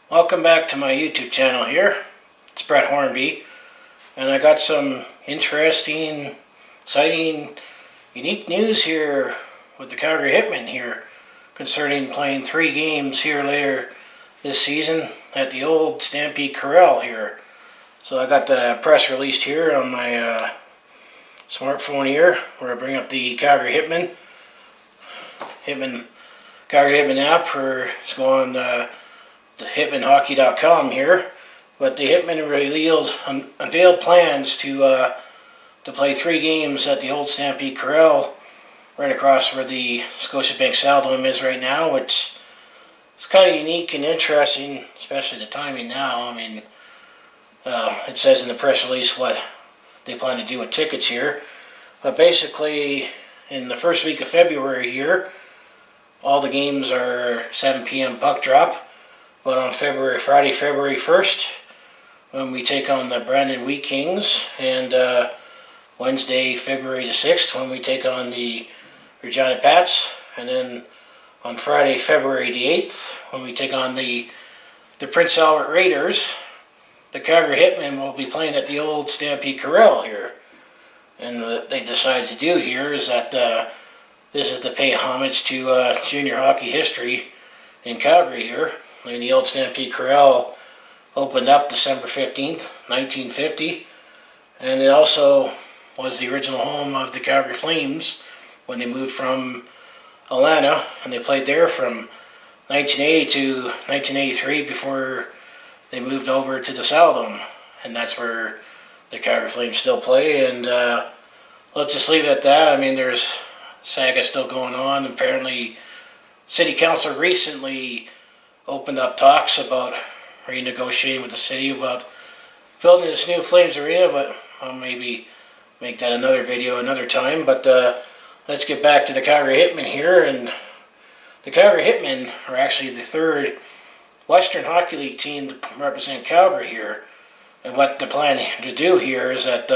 Welcome back to my YouTube channel here. It's Brett Hornby, and I got some interesting, exciting, unique news here with the Calgary Hitmen here concerning playing 3 games here later this season at the old Stampede Corral here. So I got the press release here on my smartphone here where I bring up the Calgary Hitmen Calgary Hitmen app for it's going the hitmanhockey.com here, but the Hitmen unveiled plans to play 3 games at the old Stampede Corral, right across where the Scotiabank Saddledome is right now, which is kind of unique and interesting, especially the timing now. I mean, it says in the press release what they plan to do with tickets here, but basically in the first week of February here, all the games are 7 p.m. puck drop. But on Friday, February 1st, when we take on the Brandon Wheat Kings, and Wednesday, February the 6th, when we take on the Regina Pats, and then on Friday, February the 8th, when we take on the Prince Albert Raiders, the Calgary Hitmen will be playing at the old Stampede Corral here. And what they decided to do here is that this is to pay homage to junior hockey history in Calgary here. And the old Stampede Corral opened up December 15th, 1950, and it also was the original home of the Calgary Flames when they moved from Atlanta, and they played there from 1980 to 1983 before they moved over to the Saddledome, and that's where the Calgary Flames still play. And let's just leave it at that. I mean, there's saga still going on. Apparently, City Council recently opened up talks about renegotiating with the city about building this new Flames arena, but I'll maybe make that another video another time. But let's get back to the Calgary Hitmen here. And the Calgary Hitmen are actually the 3rd Western Hockey League team to represent Calgary here. And what they're planning to do here is that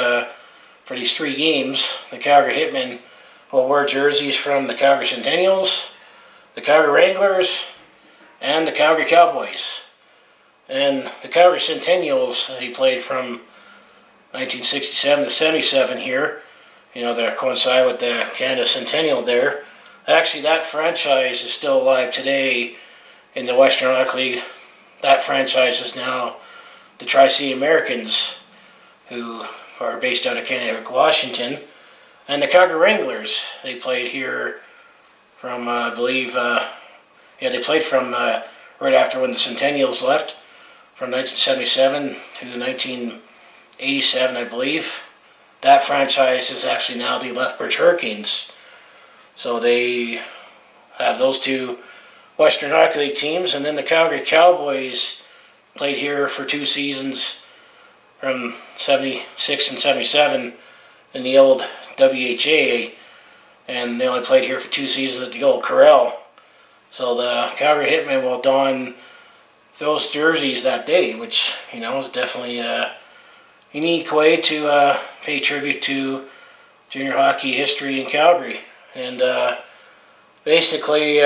for these 3 games, the Calgary Hitmen will wear jerseys from the Calgary Centennials, the Calgary Wranglers, and the Calgary Cowboys. And the Calgary Centennials, they played from 1967 to 77 here. You know, they coincide with the Canada Centennial there. Actually, that franchise is still alive today in the Western Hockey League. That franchise is now the Tri-City Americans, who are based out of Kennewick, Washington. And the Calgary Wranglers, they played here from, I believe, they played from right after when the Centennials left, from 1977 to 1987, I believe. That franchise is actually now the Lethbridge Hurricanes. So they have those 2 Western Hockey League teams, and then the Calgary Cowboys played here for 2 seasons from 76 and 77 in the old WHA, and they only played here for 2 seasons at the old Corral. So the Calgary Hitmen will don those jerseys that day, which, you know, is definitely a unique way to pay tribute to junior hockey history in Calgary. And basically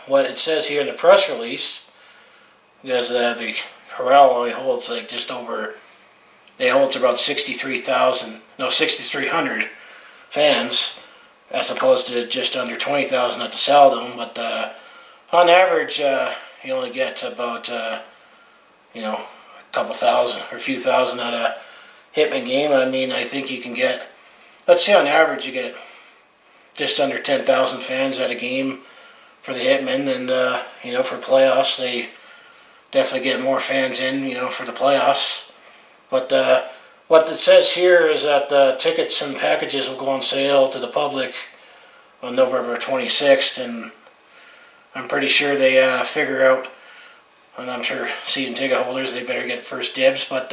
what it says here in the press release, because the Corral only holds like they hold about 6,300 fans, as opposed to just under 20,000 at the Saddledome. But on average, you only get about, a couple thousand or a few thousand at a Hitman game. I mean, I think you can get, let's say on average, you get just under 10,000 fans at a game for the Hitmen. And, for playoffs, they definitely get more fans in, for the playoffs. But what it says here is that tickets and packages will go on sale to the public on November 26th, and I'm pretty sure they figure out, and I'm sure season ticket holders, they better get first dibs. But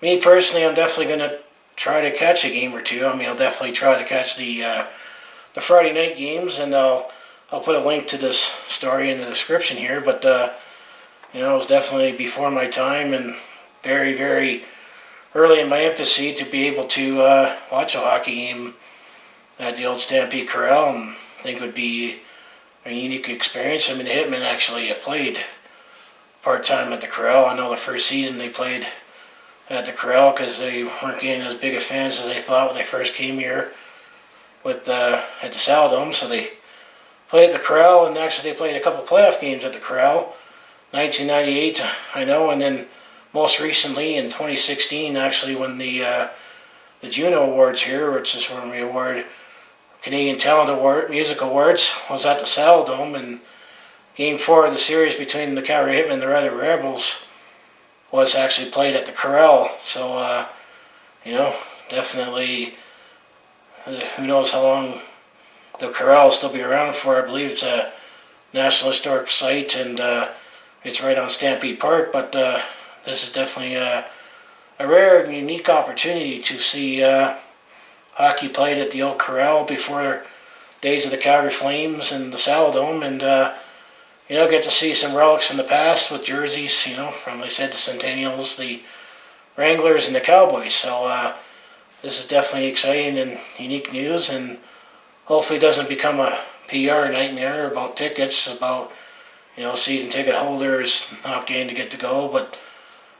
me personally, I'm definitely going to try to catch a game or 2. I mean, I'll definitely try to catch the Friday night games, and I'll put a link to this story in the description here. But it was definitely before my time, and very, very early in my infancy to be able to watch a hockey game at the old Stampede Corral, and I think it would be a unique experience. I mean, the Hitmen actually have played part-time at the Corral. I know the first season they played at the Corral because they weren't getting as big of fans as they thought when they first came here with at the Saladome. So they played at the Corral, and actually they played a couple playoff games at the Corral. 1998, I know, and then most recently in 2016, actually, when the Juno Awards here, which is when we award Canadian Talent Award, Music Awards, was at the Saladome, and Game 4 of the series between the Calgary Hitmen and the Red Rebels was actually played at the Corral. So, definitely, who knows how long the Corral will still be around for. I believe it's a National Historic Site, and it's right on Stampede Park, but this is definitely a rare and unique opportunity to see hockey played at the old Corral before days of the Calgary Flames and the Saladome, and get to see some relics from the past with jerseys, from, like I said, the Centennials, the Wranglers, and the Cowboys. So this is definitely exciting and unique news, and hopefully it doesn't become a PR nightmare about tickets, about season ticket holders not getting to get to go, but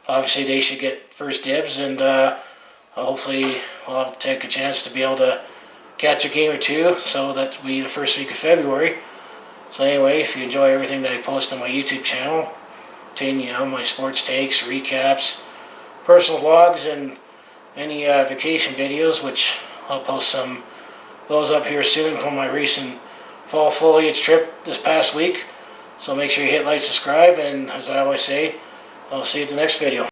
obviously they should get first dibs, and hopefully we'll have to take a chance to be able to catch a game or two, so that'll be the first week of February. So anyway, if you enjoy everything that I post on my YouTube channel, my sports takes, recaps, personal vlogs, and any vacation videos, which I'll post some of those up here soon from my recent fall foliage trip this past week. So make sure you hit like, subscribe, and as I always say, I'll see you at the next video.